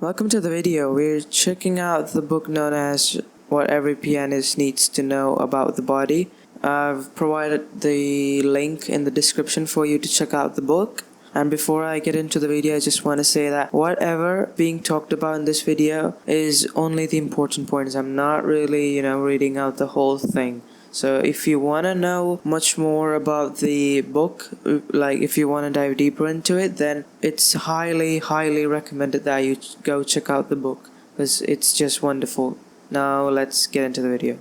Welcome to the video. We're checking out the book known as What Every Pianist Needs to Know About the Body. I've provided the link in the description for you to check out the book. And before I get into the video, I just want to say that whatever being talked about in this video is only the important points. I'm not really, reading out the whole thing. So if you want to know much more about the book, like if you want to dive deeper into it, then it's highly recommended that you go check out the book because it's just wonderful. Now let's get into the video.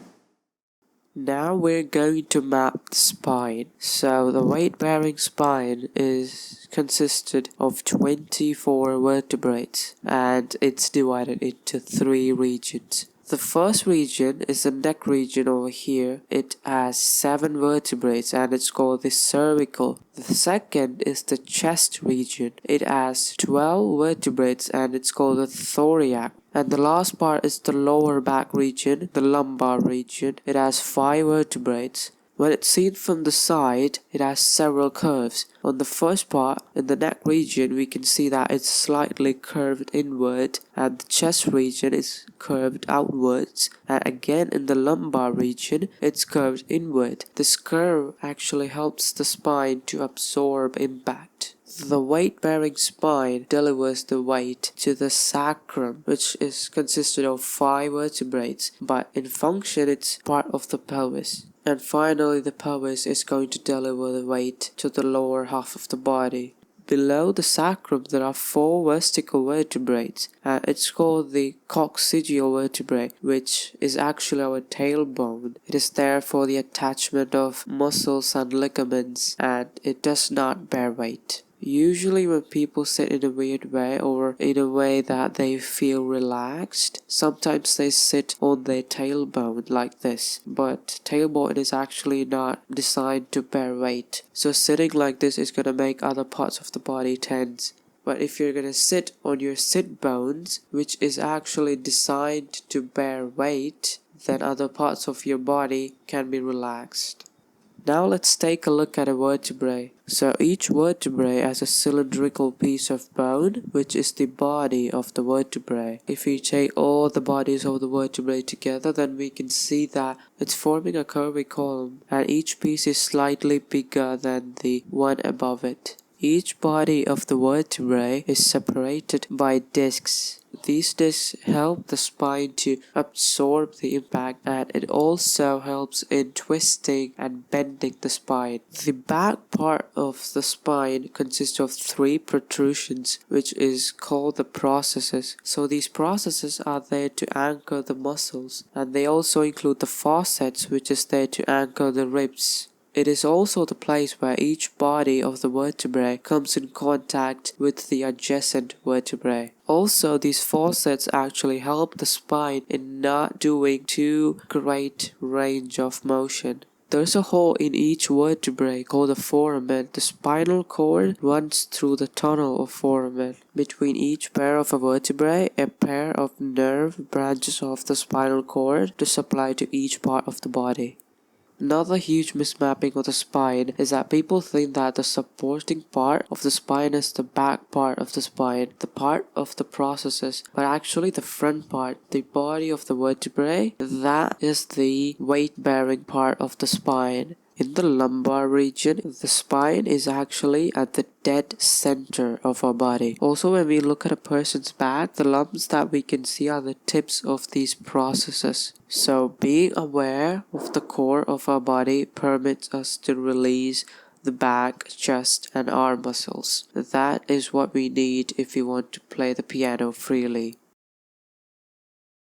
Now we're going to map the spine. So the weight-bearing spine is consisted of 24 vertebrae and it's divided into 3 regions. The first region is the neck region over here. It has 7 vertebrae and it's called the cervical. The second is the chest region. It has 12 vertebrae and it's called the thoracic. And the last part is the lower back region, the lumbar region. It has 5 vertebrae. When it's seen from the side, it has several curves. On the first part, in the neck region, we can see that it's slightly curved inward and the chest region is curved outwards. And again in the lumbar region, it's curved inward. This curve actually helps the spine to absorb impact. The weight-bearing spine delivers the weight to the sacrum, which is consisted of 5 vertebrae, but in function it's part of the pelvis. And finally, the pelvis is going to deliver the weight to the lower half of the body. Below the sacrum, there are 4 vertical vertebrae, and it's called the coccygeal vertebrae, which is actually our tailbone. It is there for the attachment of muscles and ligaments, and it does not bear weight. Usually when people sit in a weird way or in a way that they feel relaxed, sometimes they sit on their tailbone like this. But tailbone is actually not designed to bear weight. So sitting like this is going to make other parts of the body tense. But if you're going to sit on your sit bones, which is actually designed to bear weight, then other parts of your body can be relaxed. Now let's take a look at a vertebrae. So each vertebrae has a cylindrical piece of bone, which is the body of the vertebrae. If we take all the bodies of the vertebrae together, then we can see that it's forming a curvy column, and each piece is slightly bigger than the one above it. Each body of the vertebrae is separated by discs. These discs help the spine to absorb the impact, and it also helps in twisting and bending the spine. The back part of the spine consists of 3 protrusions, which is called the processes. So these processes are there to anchor the muscles, and they also include the facets, which is there to anchor the ribs. It is also the place where each body of the vertebrae comes in contact with the adjacent vertebrae. Also, these facets actually help the spine in not doing too great range of motion. There's a hole in each vertebrae called the foramen. The spinal cord runs through the tunnel of foramen. Between each pair of vertebrae, a pair of nerve branches off the spinal cord to supply to each part of the body. Another huge mismapping of the spine is that people think that the supporting part of the spine is the back part of the spine, the part of the processes, but actually the front part, the body of the vertebrae, that is the weight-bearing part of the spine. In the lumbar region, the spine is actually at the dead center of our body. Also, when we look at a person's back, the lumps that we can see are the tips of these processes. So being aware of the core of our body permits us to release the back, chest, and arm muscles. That is what we need if we want to play the piano freely.